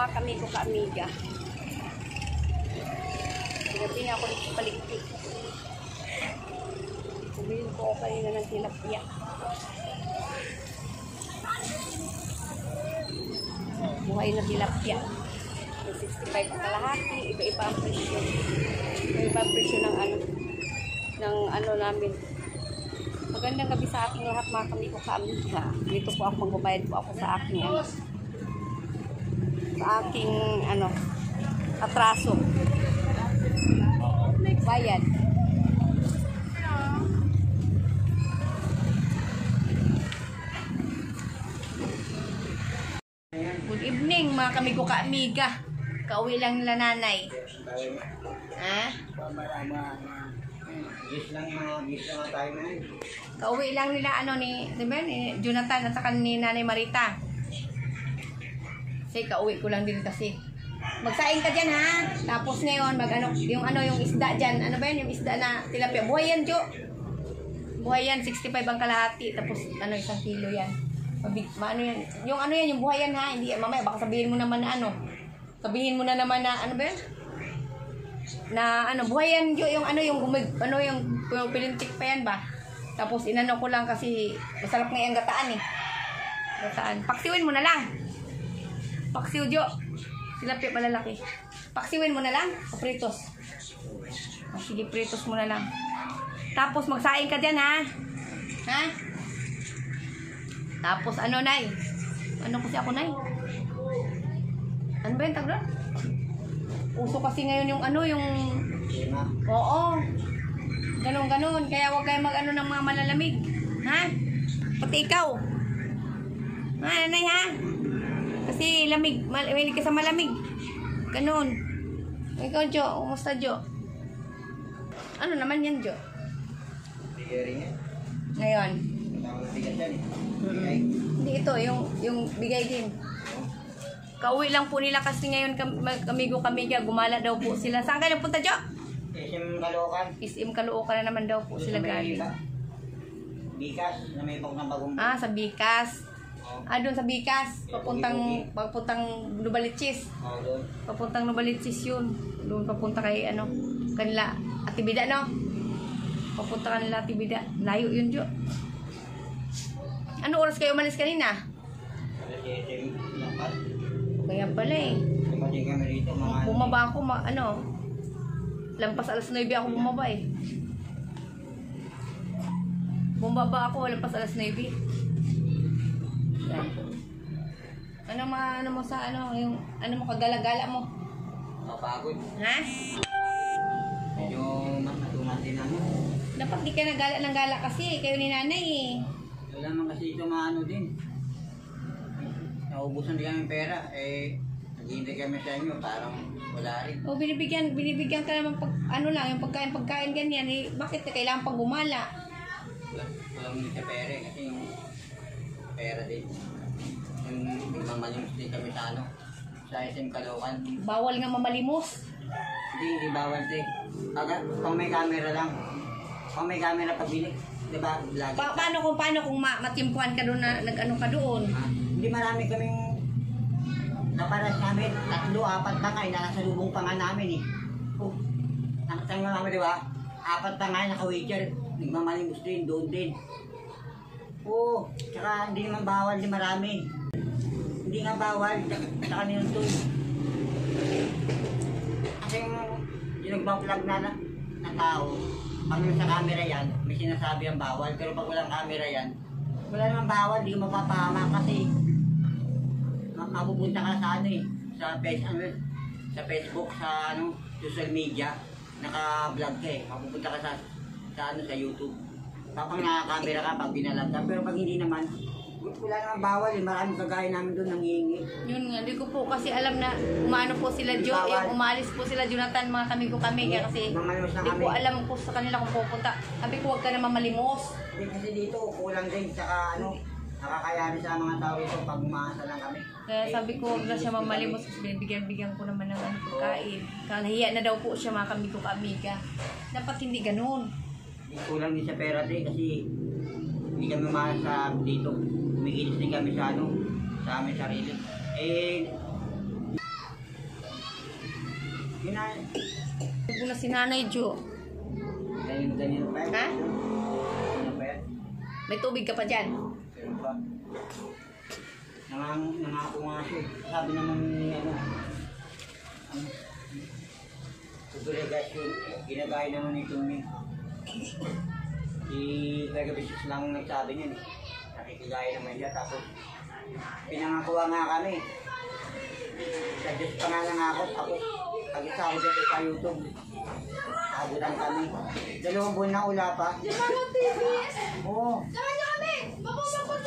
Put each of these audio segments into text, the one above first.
mga kamigo ka-amiga. Gabi na ako dito paligpit. Bumili ko ako kanina ng tilapia. Buhay na tilapia. 65 ang kalahati. Iba-iba ang presyo. Iba-iba ang presyo ng ano namin. Magandang gabi sa aking lahat mga kamigo ka-amiga. Dito po ako magbabayad po ako sa aking atraso. Bayad. Good evening mga kamigo ka-amiga. Kauwi lang nila nanay. Ha? Gis lang tayo na yun. Kauwi lang nila ni Jonathan at saka ni Nanay Marita. Kasi kauwi ko lang din kasi. Magsaing ka dyan ha. Tapos ngayon yung isda dyan. Ano ba yan? Yung isda na tilapia. Buhay yan, Jo. Buhay yan, 65 ang kalahati. Tapos 1 kilo yan. Yan. Yung buhay yan ha. Hindi, mamaya baka sabihin mo naman na Sabihin mo na naman na ano ba yan? Na buhay yan, Jo. Yung yung pilintik pa yan ba? Tapos inano ko lang kasi masarap nga yung gataan eh. Gataan. Paksiwin mo na lang. Paksiw, Jo. Tilapia malalaki. Paksiwin mo na lang. Pritos. Sige, pritos mo na lang. Tapos magsaing ka dyan ha. Ha? Tapos Nay? Ano kasi ako, Nay? Ano ba yung tag doon? Uso kasi ngayon yung Oo. Ganon. Kaya huwag kayo ng mga malalamig. Ha? Pati ikaw. Ha, Nanay ha? Kasi lamig. Mahilig ka sa malamig. Ganon. Ikaw, Jo. Kumusta, Jo? Ano naman yan, Jo? Bigay niya. Ngayon. Bigat yan eh. Hindi ito. Yung bigay din. Kauwi lang po nila kasi ngayon kamigo gumala daw po sila. Saan kayo nagpunta, Jo? SM Caloocan. SM Caloocan na naman daw po sila galing. Bikas na may pag ng bagong. Sa Bikas. Doon sa Bikas. Papuntang Nubaliches. Doon. Papuntang Nubaliches yun. Doon papunta kay kanila Atibida, no? Papunta kanila Atibida. Layo yun, Jo. Ano oras kayo umalis kanina? Kaya pala eh. Bumaba ako, lampas alas 9 ako bumaba eh. Bumaba ako, lampas alas 9. Yan. Ano mo sa yung mo kagala-gala mo? Mapagod. Ha? Medyo matutunan din namin. Dapat di ka nagala ng gala kasi, kayo ni nanay eh. Wala man kasi ito din. Naubusan din kami pera, naghihintay kami sa inyo, parang wala rin. O binibigyan ka naman yung pagkain ganyan eh, bakit kailangan pag gumala? Walang hindi sa pera kasi yung pera din. Yung mamalimos din kami sa SM Caloocan. Bawal nga mamalimos. Hindi bawal din. Pang may camera lang. Pang may camera pagbili. Diba? Paano kung matimpuan ka doon na nag-ano ka doon? Hindi marami kaming naparas namin. 3, 4 tangay na nasa lubong pa nga namin eh. Nakatanga namin, di ba? 4 tangay naka-wager. Nagmamalimos din, doon din. Tsaka hindi naman bawal, di marami. Hindi nga bawal, tsaka nilang doon. Kasi yung nagbablog na tao, pag nasa camera yan, may sinasabi ang bawal. Pero pag walang camera yan, wala naman bawal, di ka mapapahama kasi mapupunta ka sa sa Facebook, sa social media, naka-vlog ka eh. Mapupunta ka sa YouTube. Kapag naka-camera ka, pag binalag ka. Pero pag hindi naman, wala naman bawal eh. Maraming kagaya namin doon nangihingi. Yun nga, di ko po kasi alam na umano po sila yung umalis po sila Jonathan, mga kamigo kami. Kaya kasi di ko alam po sa kanila kung pupunta. Sabi ko, huwag ka na mamalimos. Hindi kasi dito, kulang din. Tsaka nakakayanin sa mga tao ito pag umaasa lang kami. Kaya sabi ko, huwag na siya mamalimos kasi binibigyan ko naman ng pagkain. Kanahiya na daw po siya mga kamigo ka-amiga. Dapat hindi ganun. Kulang din sa pera din kasi hindi kami maasa dito. Kumikilis din kami sa amin sarili. Yun na. Huwag mo na si Nanay Jo. Ganyan pa yan. Ha? Ganyan pa yan. May tubig ka pa dyan. Pero pa. Nangako nga siya. Sabi naman ni ano. Segregation. Ginagaya naman ni Tumi. Si Vega Bisis lang nagsabi niya. Nakikigaya naman siya. Tapos pinangakuha nga kami. Sa Diyos pa nga nangako. Tapos pag-isa ako dito sa YouTube. Abutan kami. 2 buwan na ula pa. Oo.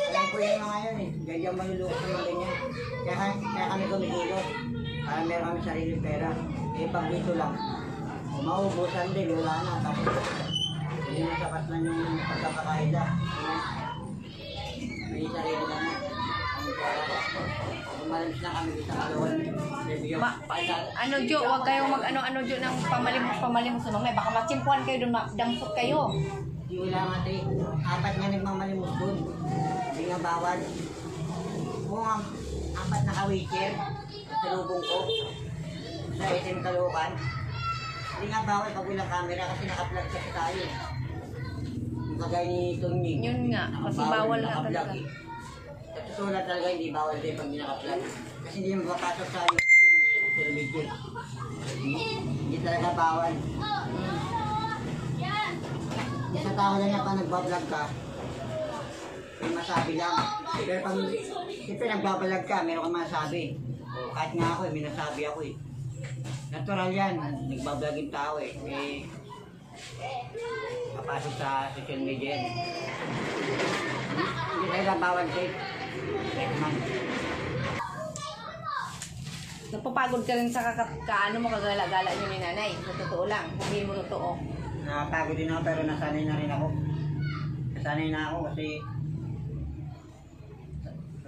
Alam ko yung mga yun eh. Ganyan malulukot ng mga ganyan. Kaya kami kumikilos. Para meron kami sariling pera. Eh pag dito lang, maubusan din, wala na. Tapos, hindi na sapat na yung pagkakakaida. May sarili kami. Ang pera. Malams na kami sa kalawan. Ano Jo, huwag kayong mag-ano Jo ng pamalimos sa mga. Baka matsimpuan kayo doon, dampot kayo. Di wala nga tayo. 4 nga nagmamalimos doon. Hindi nga bawal. Oo nga, 4 na ka-wheelchair. Sa lubong ko. Sa SM Caloocan. Hindi nga bawal pag walang camera kasi naka-vlog kasi tayo. Yung kagaya ni Tony. Yun nga, kasi bawal nga talaga. Sa totoo na talaga hindi bawal tayo pag hindi naka-vlog. Kasi hindi yung mapapasok sa YouTube yun. Social media. Hindi talaga bawal. Sa tao lang yan pag nagbablog ka, may masabi lang. Pero pag siyempre nagbablog ka, meron kang masabi. O, kahit nga ako, may nasabi ako eh. Natural yan, nagbablog yung tao eh. Eh, papasok sa social media yan. Hindi tayo bawal safe. Safe man. Napapagod ka rin sa kaano mo kagala-gala nyo ni Nanay. Sa totoo lang, hindi mo totoo. Nakapagod din ako pero nasanay na rin ako. Nasanay na ako kasi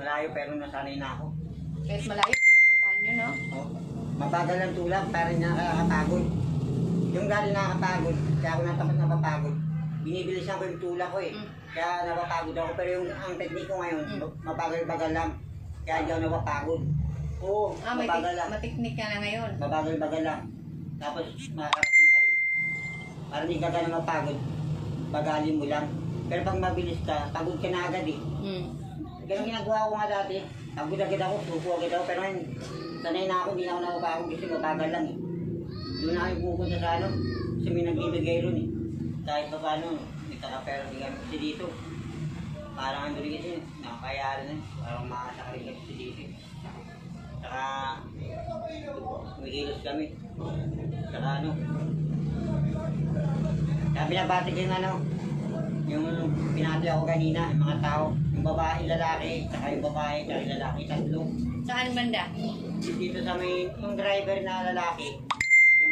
malayo pero nasanay na ako. Kahit malayo, pinupuntahan nyo, no? Oh, mabagal ang tulak para hindi nakakapagod. Yung galing nakakapagod, kaya ako natakot napapagod. Binibilisan ko yung tulak ko eh. Kaya napapagod ako pero yung ang technique ko ngayon, mabagal-bagal lang. Kaya hindi ako napapagod. Oo, mabagal lang. Matiknik ka na ngayon. Mabagal-bagal lang. Tapos makakapsin ka rin. Para hindi ka ganun mapagod, bagalin mo lang. Pero pag mabilis ka, pagod ka na agad eh. Ganun ginagawa ko nga dati. Pagod agad ako, suko agad ako. Pero ngayon, sanay na ako, hindi na ako napapagod kasi mabagal lang eh. Doon na kayo pupunta sa ano, kasi may nagbibigay ron eh. Kahit pa paano, may taka-pero bigyan kasi dito. Parang ang duli kasi, nakakayari na. Parang makasaka rin kasi dito. Saka, umikilos kami. Saka ano, kaya binabati ko yung ano, yung pinati ako kanina, yung mga tao, yung babae, lalaki, saka yung babae, saka yung lalaki, 3. Saan banda? Dito sa may, yung driver na lalaki,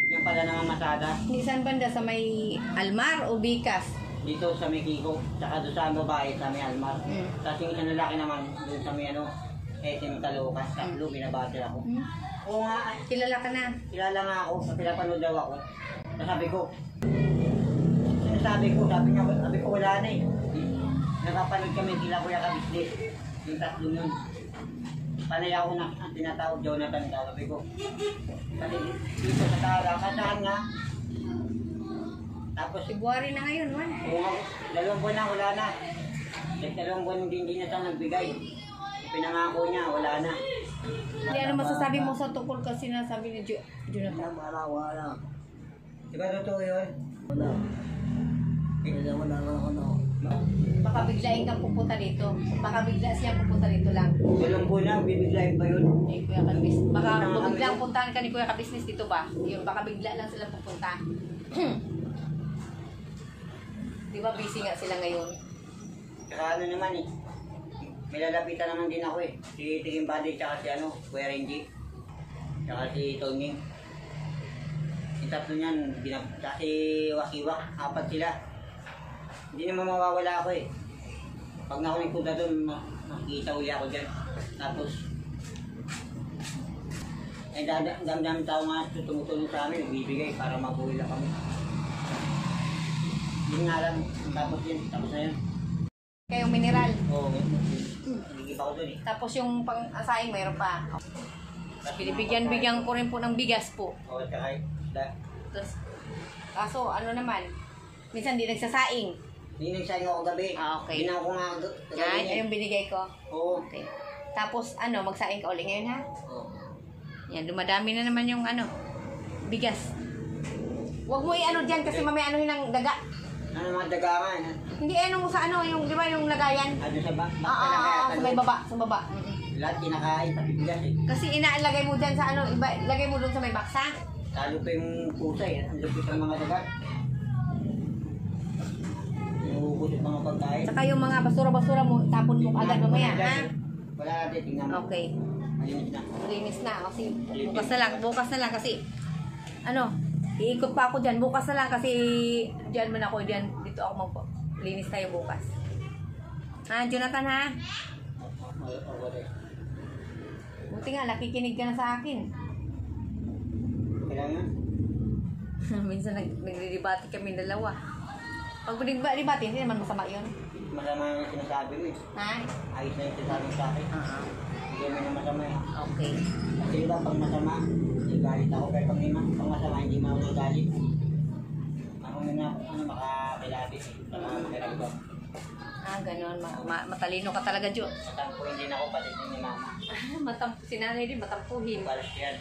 yung pala naman masada. Saan banda? Sa may Almar o Bicas? Dito sa may Kiko, saka doon sa babae, sa may Almar. Tapos yung isang lalaki naman, doon sa may ano, SM Caloocan, 3, binabati ako. Oo nga, Kilala ka na? kilala nga ako, pinapanood daw ako. Sabi ko, sabi ko wala na eh. Nakapanood kami kila Kuya Ka-Business. Yung 3 yun. Panay ako na ang tinatawag Jonathan daw. Sabi ko, kasi dito sa Tara, kasaan nga. Tapos, February na ngayon, man. oo nga, 2 buwan na, wala na. Like 2 buwan hindi niya siya nagbigay. Pinangako niya, wala na. Hindi, ano masasabi mo sa tukol kasi sinasabi ni Jonathan? Wala. Diba totoo yun? Wala. Wala ako na. Baka biglain kang pupunta dito. Baka bigla siyang pupunta dito lang. 2 buwan na, bibiglayin pa yun. Eh, Kuya Ka-Business. Baka biglang puntahan ka ni Kuya Ka-Business dito ba? Yun, baka bigla lang sila pupunta. Di ba busy nga sila ngayon? Saka ano naman eh. May lalapitan naman din ako eh. Si Tiging Body tsaka si ano, Kuya Renji. Tsaka si Tony. Yung 3 niyan, tsaka si Wakiwak, 4 sila. Hindi naman mawawala ako eh. Pag na ako nagpunta doon, makikita uli ako dyan. Tapos, ay dami tao nga tumutulong sa amin, bibigay para mabuhay lang kami. Hindi nga lang, tapos na yun. Kayong mineral. Oo, nagigip ako doon eh. Tapos yung pang-assign, mayroon pa. Binibigyan ko rin po ng bigas po. O, tsaka isda. Tapos, kaso ano naman, minsan di nagsasaing. Ninagsayin ako gabi. Ah, okay. Ginawa ko nga Yan, gabi. yung binigay ko. Oo. Okay. Tapos ano, magsaing ka uli ngayon ha? Oo. Yan, dumadami na naman yung ano, bigas. Huwag mo i-ano dyan kasi mamaya anuhin ng daga. Ano mga dagangan? Hindi ano mo sa ano, yung, di ba yung lagayan? Ano sa bak? Sa may baba, sa baba. Lahat kinakain, pati bigas eh. Kasi inaalagay mo dyan sa ano, iba, lagay mo doon sa may baksa. Talo pa yung pusa eh. Ang lupit ng mga dagat. Inuubos yung mga pagkain. Saka yung mga basura-basura mo, tapon mo agad mamaya, ha? Wala natin, tingnan mo. Okay. Malinis na. Linis na kasi bukas na lang kasi ano, iikot pa ako diyan bukas na lang kasi diyan man ako diyan dito ako maglinis tayo bukas. Ha, Jonathan ha? Buti nga nakikinig ka na sa akin. Kailangan? Minsan nagre-debate kami dalawa. Pag nagre-debate, hindi naman masama 'yon. Masama yung sinasabi mo eh. Ha? Ayos na yung sinasabi mo sa akin. Hindi mo na masama eh. Okay. Kasi diba pag masama, galit ako. Pero pag masama, hindi mo ako galit. Ako na makakilabit eh. Saka makiragwa. Ah, ganon. Matalino ka talaga, Jo. Matampuhin din ako pati din ni mama. Si nanay din, matampuhin. Balas yan.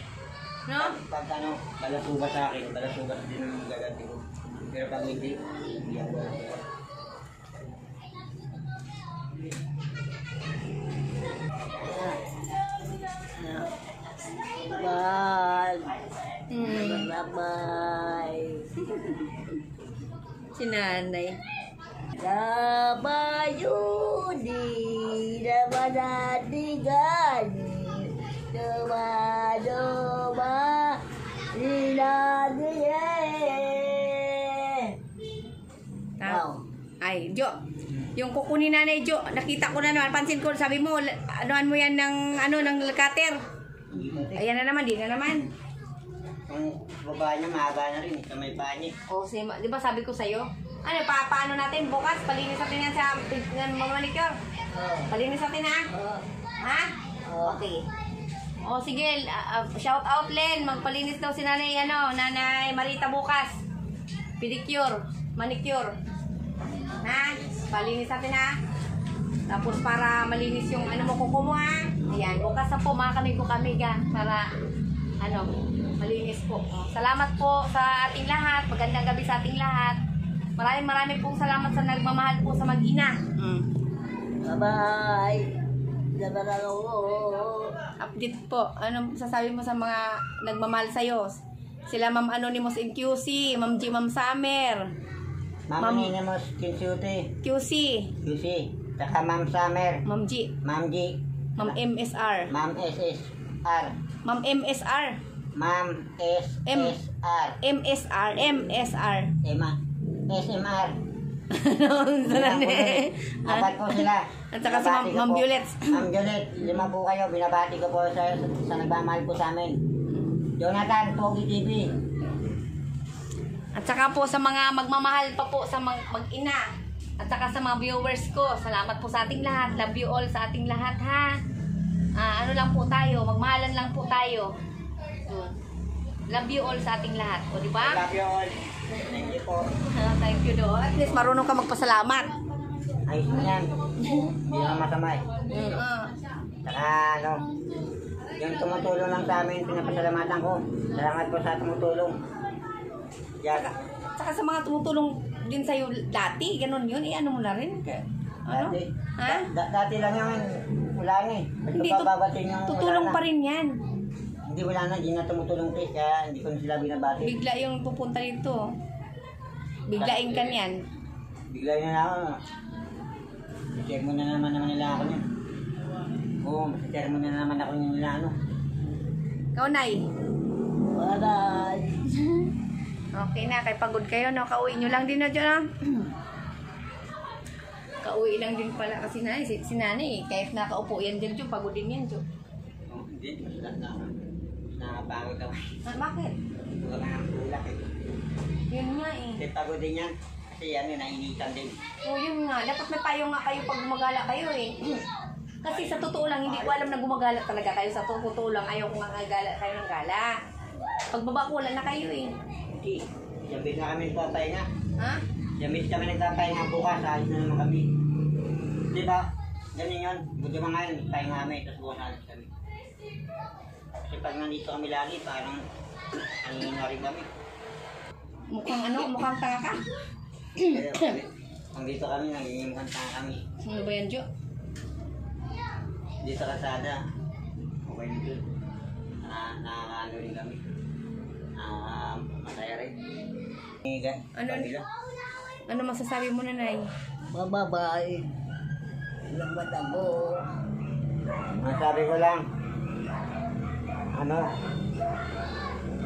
No? Pag ano, balasuba sa akin, balasuba din yung gaganti ko. Pero pag hindi ako balasuba. Bye. Bye-bye. Si nanay. Dabayudi, damadadigan, doma-doma, sinadiye. Wow. Ay, Jo. Yung kuko ni Nanay Jo, nakita ko na naman, pansin ko, sabi mo, anuan mo yan ng, ng cutter. Ayan na naman, di na naman. Yung baba niya, mahaba na rin. Sa may paa niya. O, di ba sabi ko sa'yo? Ano, paano natin bukas? Palinis natin yan sa manicure. Palinis natin ha? Ha? Okay. O, sige, shout out Len. Magpalinis daw si Nanay Marita bukas. Pedicure, manicure. Ha? Palinis natin ha? Tapos para malinis yung kuko mo ha? Ayan, bukas na po mga kamiga para malinis po. Salamat po sa ating lahat. Magandang gabi sa ating lahat. Maraming pong salamat sa nagmamahal po sa mag-ina. Bye-bye. Update po. Ano sasabi mo sa mga nagmamahal sa'yo? Sila Ma'am Anonymous in QC, Ma'am G, Ma'am Summer. Ma'am Anonymous, QC. QC. Saka Ma'am Summer. Ma'am G. Ma'am G. Ma'am MSR. Ma'am SSR. Ma'am MSR. Ma'am SSR. MSR. SMR. Apat po sila. At saka si Ma'am Violet. Ma'am Violet, 5 po kayo. Binabati ko po sa nagmamahal po sa amin. Jonathan, Pogi TV. At saka po sa mga magmamahal pa po sa mag-ina. At saka sa mga viewers ko, salamat po sa ating lahat. Love you all sa ating lahat ha. Ano lang po tayo, magmahalan lang po tayo. Love you all sa ating lahat. O di ba? Love you all. Thank you po. Thank you do. At least marunong ka magpasalamat. Ayos na yan. Hindi naman masama eh. Saka yung tumutulong lang sa amin, pinapasalamatan ko. Salamat po sa tumutulong. Yan. Saka sa mga tumutulong din sa'yo dati, ganun yun, ano mo na rin? Ano? Dati, Ha? dati lang yan. Wala na eh. Hindi, Bababating yung tutulong wala na. pa rin yan. Hindi wala na, hindi na tumutulong Chris, kaya hindi ko na sila binabati. Bigla yung pupunta dito. Biglain ka niyan. Bigla na ako. Check mo na naman nila ako niyan. Oo, check mo na naman ako nila Ikaw, Nay. Bye-bye. Okay na, kay pagod kayo, no? Kauwi nyo lang din na dyan, Kauwi lang din pala kasi si nanay, kahit nakaupo yan dyan, pagod din yan, Hindi, nakapagod ako. Bakit? Wala nga ang tulak eh. Yun nga eh. Kasi pagod din yan. Kasi yan, nainitan din. Yun nga. Dapat may payo nga kayo pag gumagala kayo eh. Kasi sa totoo lang, hindi ko alam na gumagala talaga kayo. Sa totoo lang, ayaw ko nga gala kayo ng gala. Pagbabakulan na kayo eh. Hindi. Yabis na kami nagpapahinga. Ha? Yabis kami nagpapahinga bukas. Alis na naman kami. Di ba? Ganyan yun. Buti mga ngayon, pahinga kami. Tapos bukas alis kami. Kasi pag nandito kami lagi, parang ano na rin kami. Mukhang ano? Mukhang tanga ka? Pero pag dito kami, nagiging kanta kami. Ano ba yan, Jo? Dito sa kasada. Okay nito. Nakakaano rin kami. Masaya rin. Ano? Ano masasabi mo, nanay? Bababae. Yung matabo. Masabi ko lang, ano,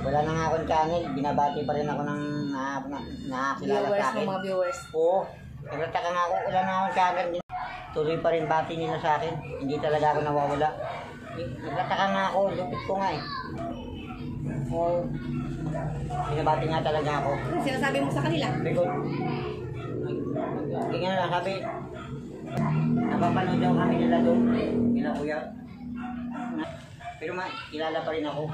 wala na nga akong channel, binabati pa rin ako ng nakakilala Viewers sa mo, akin. mga viewers. Oo, nagtataka nga ako, wala na akong channel. Tuloy pa rin bati nila sa akin, hindi talaga ako nawawala. Nagtataka nga ako, lupit ko nga eh. Oo, binabati nga talaga ako. Ano sinasabi mo sa kanila? Because, kaya nga lang, sabi, napapanood daw kami nila doon, nila kuya. Pero kilala pa rin ako.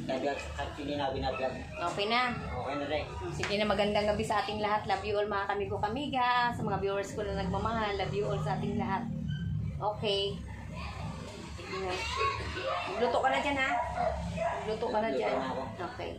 Kaya at hindi na binablog. Okay na. Okay na rin. Sige na, magandang gabi sa ating lahat. Love you all mga kamigo-kamiga. Sa mga viewers ko na nagmamahal, love you all sa ating lahat. Okay. Sige na. Magluto ka na dyan ha. Magluto ka na dyan. Magluto na ako. Okay.